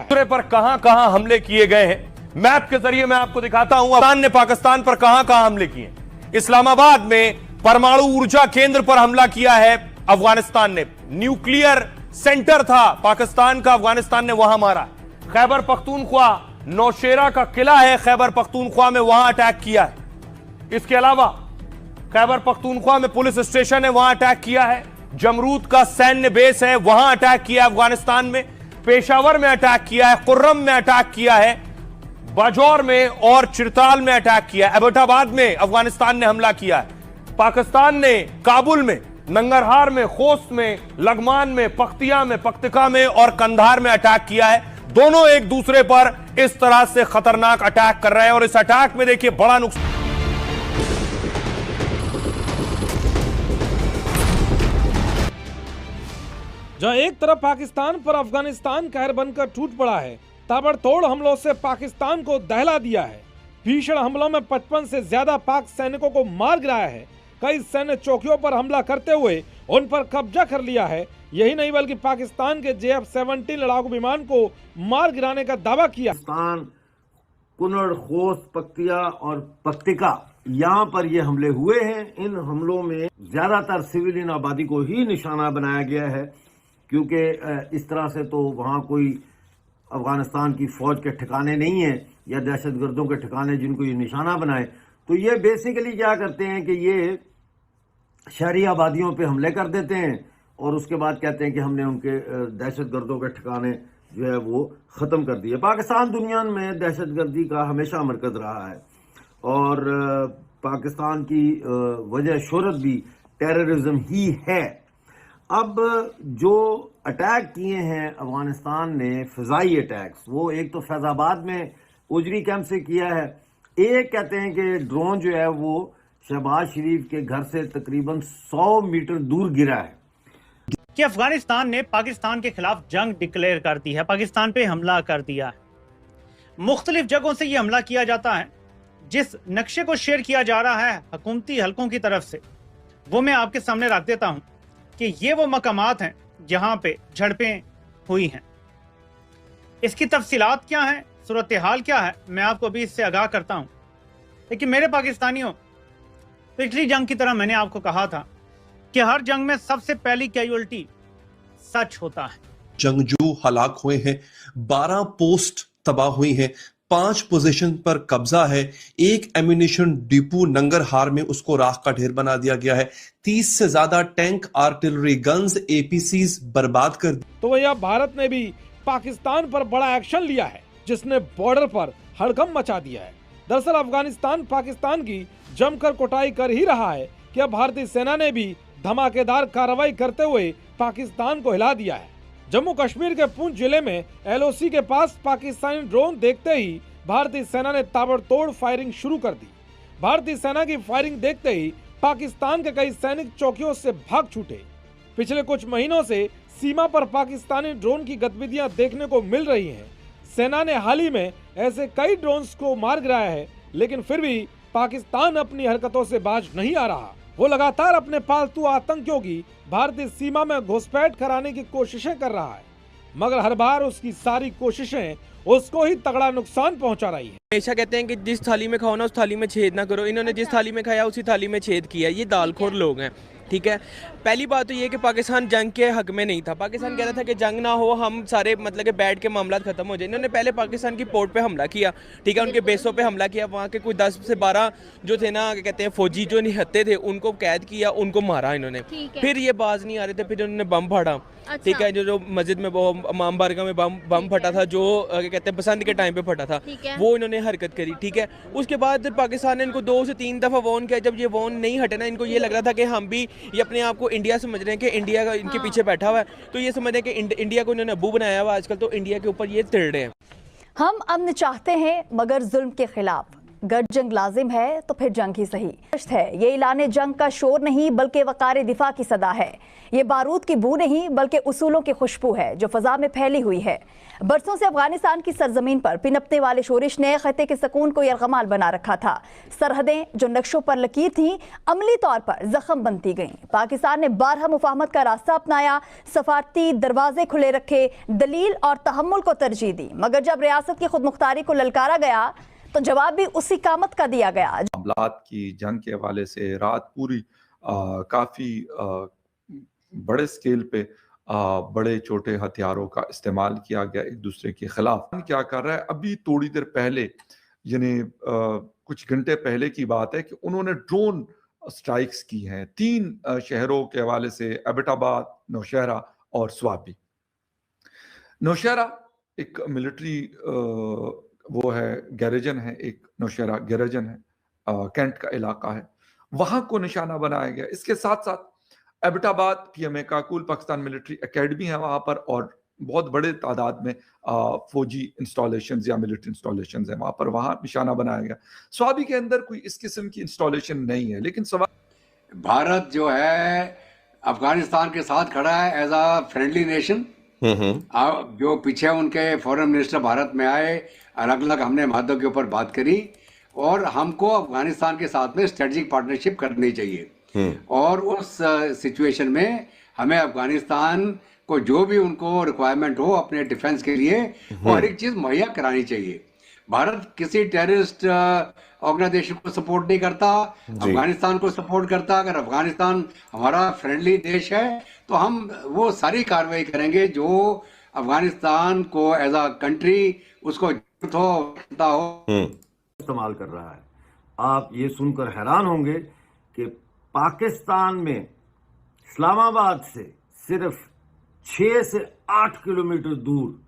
दूसरे पर कहां कहां हमले किए गए हैं, मैप के जरिए मैं आपको दिखाता हूं। अफगान ने पाकिस्तान पर कहां कहां हमले किए। इस्लामाबाद में परमाणु ऊर्जा केंद्र पर हमला किया है अफगानिस्तान ने। न्यूक्लियर सेंटर था पाकिस्तान का, अफगानिस्तान ने वहां मारा। खैबर पख्तूनख्वा नौशेरा का किला है खैबर पख्तूनख्वा में, वहां अटैक किया है। इसके अलावा खैबर पख्तूनख्वा में पुलिस स्टेशन है, वहां अटैक किया है। जमरूद का सैन्य बेस है, वहां अटैक किया है अफगानिस्तान में। पेशावर में अटैक किया है, कुर्रम में अटैक किया है, बाजौर में और चिरताल में अटैक किया है। एबटाबाद में अफगानिस्तान ने हमला किया है। पाकिस्तान ने काबुल में, नंगरहार में, खोस्त में, लगमान में, पख्तिया में, पख्तिका में और कंधार में अटैक किया है। दोनों एक दूसरे पर इस तरह से खतरनाक अटैक कर रहे हैं और इस अटैक में देखिए बड़ा नुकसान। जहां एक तरफ पाकिस्तान पर अफगानिस्तान कहर बनकर टूट पड़ा है, ताबड़तोड़ हमलों से पाकिस्तान को दहला दिया है। भीषण हमलों में 55 से ज्यादा पाक सैनिकों को मार गिराया है। कई सैन्य चौकियों पर हमला करते हुए उन पर कब्जा कर लिया है। यही नहीं बल्कि पाकिस्तान के JF-17 लड़ाकू विमान को मार गिराने का दावा किया। पाकिस्तान कुनड़, खोस्त, पख्तिया और पख्तिका यहाँ पर ये हमले हुए हैं। इन हमलों में ज्यादातर सिविलियन आबादी को ही निशाना बनाया गया है, क्योंकि इस तरह से तो वहाँ कोई अफगानिस्तान की फौज के ठिकाने नहीं है या दहशतगर्दों के ठिकाने जिनको ये निशाना बनाए। तो ये बेसिकली क्या करते हैं कि ये शहरी आबादियों पे हमले कर देते हैं और उसके बाद कहते हैं कि हमने उनके दहशतगर्दों के ठिकाने जो है वो ख़त्म कर दिए। पाकिस्तान दुनिया में दहशतगर्दी का हमेशा मरकज़ रहा है और पाकिस्तान की वजह शोहरत भी टेररिज्म ही है। अब जो अटैक किए हैं अफगानिस्तान ने, फ़िज़ाई अटैक्स, वो एक तो फैज़ाबाद में उजरी कैंप से किया है। एक कहते हैं कि ड्रोन जो है वो शहबाज शरीफ के घर से तकरीबन 100 मीटर दूर गिरा है। कि अफगानिस्तान ने पाकिस्तान के खिलाफ जंग डिक्लेयर कर दी है, पाकिस्तान पे हमला कर दिया है। मुख्तलिफ जगहों से ये हमला किया जाता है। जिस नक्शे को शेयर किया जा रहा है हुकूमती हलकों की तरफ से, वो मैं आपके सामने रख देता हूं कि ये वो मकामात हैं जहां पे झड़पें हुई हैं। इसकी तफसीलात क्या हैं, सूरत हाल क्या है, मैं आपको अभी इससे आगाह करता हूं। लेकिन मेरे पाकिस्तानियों, पिछली जंग की तरह मैंने आपको कहा था कि हर जंग में सबसे पहली कैजुअल्टी सच होता है। जंगजू हलाक हुए हैं, 12 पोस्ट तबाह हुई हैं, 5 पोजीशन पर कब्जा है, एक एम्यूनिशन डिपो नंगरहार में उसको राख का ढेर बना दिया गया है, 30 से ज्यादा टैंक, आर्टिलरी गन्स, APCs बर्बाद कर दी। तो वही भारत ने भी पाकिस्तान पर बड़ा एक्शन लिया है, जिसने बॉर्डर पर हड़कंप मचा दिया है। दरअसल अफगानिस्तान पाकिस्तान की जमकर कुटाई कर ही रहा है कि अब भारतीय सेना ने भी धमाकेदार कार्रवाई करते हुए पाकिस्तान को हिला दिया है। जम्मू कश्मीर के पुंछ जिले में LOC के पास पाकिस्तानी ड्रोन देखते ही भारतीय सेना ने ताबड़तोड़ फायरिंग शुरू कर दी। भारतीय सेना की फायरिंग देखते ही पाकिस्तान के कई सैनिक चौकियों से भाग छूटे। पिछले कुछ महीनों से सीमा पर पाकिस्तानी ड्रोन की गतिविधियां देखने को मिल रही हैं। सेना ने हाल ही में ऐसे कई ड्रोन्स को मार गिराया है, लेकिन फिर भी पाकिस्तान अपनी हरकतों से बाज नहीं आ रहा। वो लगातार अपने पालतू आतंकियों की भारतीय सीमा में घुसपैठ कराने की कोशिशें कर रहा है, मगर हर बार उसकी सारी कोशिशें उसको ही तगड़ा नुकसान पहुंचा रही है। हमेशा कहते हैं कि जिस थाली में खाओ ना उस थाली में छेद ना करो। इन्होंने जिस थाली में खाया उसी थाली में छेद किया। ये दालखोर लोग हैं, ठीक है। पहली बात तो ये कि पाकिस्तान जंग के हक में नहीं था। पाकिस्तान कह रहा था कि जंग ना हो, हम सारे मतलब कि बैठ के मामला खत्म हो जाए। इन्होंने पहले पाकिस्तान की पोर्ट पे हमला किया, ठीक है, उनके बेसों पे हमला किया। वहाँ के कोई 10 से 12 जो थे ना, क्या कहते हैं, फौजी जो निहत्ते थे, उनको कैद किया, उनको मारा इन्होंने। फिर ये बाज नहीं आ रहे थे, फिर उन्होंने बम फाड़ा, ठीक है। जो मस्जिद में वो इमाम बारगाह में बम फटा था, जो क्या कहते हैं बसंत के टाइम पे फटा था, वो इन्होंने हरकत करी, ठीक है। उसके बाद पाकिस्तान ने इनको 2 से 3 दफ़ा वॉर्न किया। जब ये वॉर्न नहीं हटे ना, इनको ये लग रहा था कि हम भी ये अपने आप को इंडिया समझ रहे हैं कि इंडिया का इनके पीछे बैठा हुआ है, तो ये समझ रहे हैं कि इंडिया को इन्होंने अबू बनाया हुआ आजकल, तो इंडिया के ऊपर ये तिड़ रहे हैं। हम अमन चाहते हैं मगर जुल्म के खिलाफ। गर जंग लाजिम है तो फिर जंग ही सही है। ये ऐलान जंग का शोर नहीं बल्कि वक़ार दिफा की सदा है। ये बारूद की बू नहीं बल्कि उसूलों की खुशबू है जो फजा में फैली हुई है। बरसों से अफगानिस्तान की सरजमीन पर पिनपने वाले शोरिश ने खत्ते के सुकून को यरगमाल बना रखा था। सरहदें जो नक्शों पर लकीर थीं अमली तौर पर जख्म बनती गईं। पाकिस्तान ने बारहा मुफाहमत का रास्ता अपनाया, सफारती दरवाजे खुले रखे, दलील और तहम्मुल को तरजीह दी, मगर जब रियासत की खुद मुख्तारी को ललकारा गया तो जवाब भी उसी कामत का दिया गया। मामलात की जंग के हवाले से रात पूरी काफी बड़े स्केल पे बड़े छोटे हथियारों का इस्तेमाल किया गया एक दूसरे के खिलाफ। क्या कर रहा है, अभी थोड़ी देर पहले यानी कुछ घंटे पहले की बात है कि उन्होंने ड्रोन स्ट्राइक्स की हैं 3 शहरों के हवाले से, एबटाबाद, नौशहरा और स्वाबी। नौशहरा एक मिलिट्री वो है, गैरेजन है, एक नौशहरा गैरेजन है, कैंट का इलाका है, वहां को निशाना बनाया गया। इसके साथ साथ Abbottabad PMA Kakul Pakistan military academy है वहां पर, और बहुत बड़े तादाद में फौजी इंस्टॉलेशंस या मिलिट्री इंस्टॉलेशंस है वहां पर, वहां निशाना बनाया गया। स्वाबी के अंदर कोई इस किस्म की इंस्टॉलेशन नहीं है, लेकिन सवाल भारत जो है अफगानिस्तान के साथ खड़ा है एज अ फ्रेंडली नेशन। जो पीछे उनके फॉरेन मिनिस्टर भारत में आए, अलग अलग हमने मुद्दों के ऊपर बात करी, और हमको अफगानिस्तान के साथ में स्ट्रेटेजिक पार्टनरशिप करनी चाहिए। और उस सिचुएशन में हमें अफगानिस्तान को जो भी उनको रिक्वायरमेंट हो अपने डिफेंस के लिए वो हर एक चीज मुहैया करानी चाहिए। भारत किसी टेररिस्ट ऑर्गेनाइजेशन को सपोर्ट नहीं करता, अफगानिस्तान को सपोर्ट करता। अगर अफगानिस्तान हमारा फ्रेंडली देश है तो हम वो सारी कार्रवाई करेंगे जो अफगानिस्तान को एज अ कंट्री उसको इस्तेमाल कर रहा है। आप ये सुनकर हैरान होंगे कि पाकिस्तान में इस्लामाबाद से सिर्फ 6 से 8 किलोमीटर दूर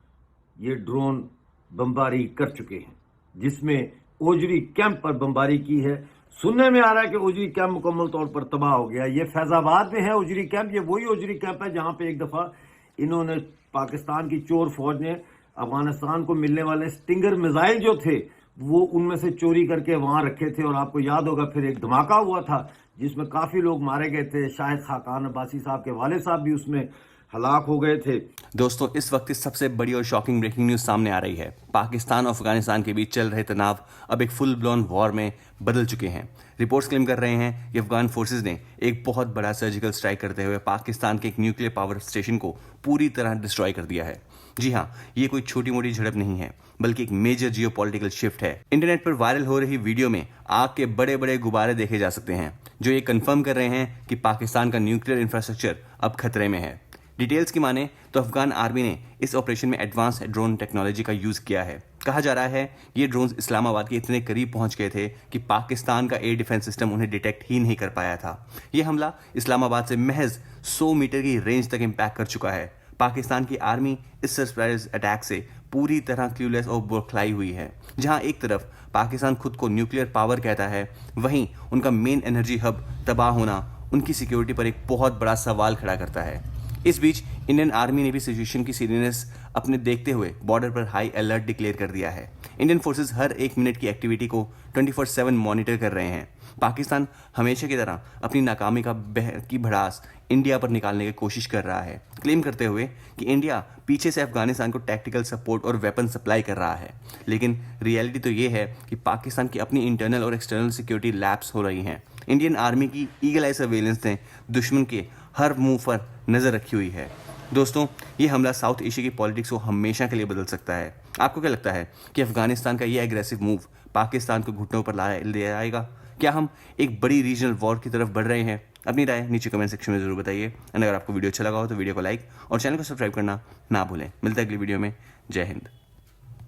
ये ड्रोन बमबारी कर चुके हैं, जिसमें ओजरी कैंप पर बमबारी की है। सुनने में आ रहा है कि ओजरी कैंप मुकम्मल तौर पर तबाह हो गया। ये फैजाबाद में है ओजरी कैंप। ये वही ओजरी कैंप है जहां पे एक दफा इन्होंने पाकिस्तान की चोर फौज ने अफगानिस्तान को मिलने वाले स्टिंगर मिसाइल जो थे वो उनमें से चोरी करके वहां रखे थे। और आपको याद होगा फिर एक धमाका हुआ था जिसमें काफी लोग मारे गए थे। शाहिद खाकान अब्बासी साहब के वालिद साहब भी उसमें हलाक हो गए थे। दोस्तों, इस वक्त की सबसे बड़ी और शॉकिंग ब्रेकिंग न्यूज सामने आ रही है। पाकिस्तान और अफगानिस्तान के बीच चल रहे तनाव अब एक फुल ब्लोन वॉर में बदल चुके हैं। रिपोर्ट्स क्लेम कर रहे हैं कि अफगान फोर्सेज ने एक बहुत बड़ा सर्जिकल स्ट्राइक करते हुए पाकिस्तान के एक न्यूक्लियर पावर स्टेशन को पूरी तरह डिस्ट्रॉय कर दिया है। जी हाँ, ये कोई छोटी मोटी झड़प नहीं है, बल्कि एक मेजर जियोपॉलिटिकल शिफ्ट है। इंटरनेट पर वायरल हो रही वीडियो में आग के बड़े बड़े गुब्बारे देखे जा सकते हैं, जो ये कंफर्म कर रहे हैं कि पाकिस्तान का न्यूक्लियर इंफ्रास्ट्रक्चर अब खतरे में है। डिटेल्स की माने तो अफगान आर्मी ने इस ऑपरेशन में एडवांस ड्रोन टेक्नोलॉजी का यूज किया है। कहा जा रहा है ये ड्रोन्स इस्लामाबाद के इतने करीब पहुंच गए थे कि पाकिस्तान का एयर डिफेंस सिस्टम उन्हें डिटेक्ट ही नहीं कर पाया था। यह हमला इस्लामाबाद से महज 100 मीटर की रेंज तक इम्पैक्ट कर चुका है। पाकिस्तान की आर्मी इस सरप्राइज अटैक से पूरी तरह क्लूलेस और बौखलाई हुई है। जहां एक तरफ पाकिस्तान खुद को न्यूक्लियर पावर कहता है, वहीं उनका मेन एनर्जी हब तबाह होना उनकी सिक्योरिटी पर एक बहुत बड़ा सवाल खड़ा करता है। इस बीच इंडियन आर्मी ने भी सिचुएशन की सीरियसनेस अपने देखते हुए बॉर्डर पर हाई अलर्ट डिक्लेयर कर दिया है। इंडियन फोर्सेस हर 1 मिनट की एक्टिविटी को 24/7 मॉनिटर कर रहे हैं। पाकिस्तान हमेशा की तरह अपनी नाकामी की भड़ास इंडिया पर निकालने की कोशिश कर रहा है, क्लेम करते हुए कि इंडिया पीछे से अफगानिस्तान को टैक्टिकल सपोर्ट और वेपन सप्लाई कर रहा है। लेकिन रियलिटी तो ये है कि पाकिस्तान की अपनी इंटरनल और एक्सटर्नल सिक्योरिटी लैप्स हो रही हैं। इंडियन आर्मी की ईगल आई सर्वेलेंस ने दुश्मन के हर मूव पर नजर रखी हुई है। दोस्तों, ये हमला साउथ एशिया की पॉलिटिक्स को हमेशा के लिए बदल सकता है। आपको क्या लगता है कि अफगानिस्तान का ये एग्रेसिव मूव पाकिस्तान को घुटनों पर ले आएगा? क्या हम एक बड़ी रीजनल वॉर की तरफ बढ़ रहे हैं? अपनी राय नीचे कमेंट सेक्शन में जरूर बताइए। और अगर आपको वीडियो अच्छा लगा हो तो वीडियो को लाइक और चैनल को सब्सक्राइब करना ना भूलें। मिलता है अगली वीडियो में। जय हिंद।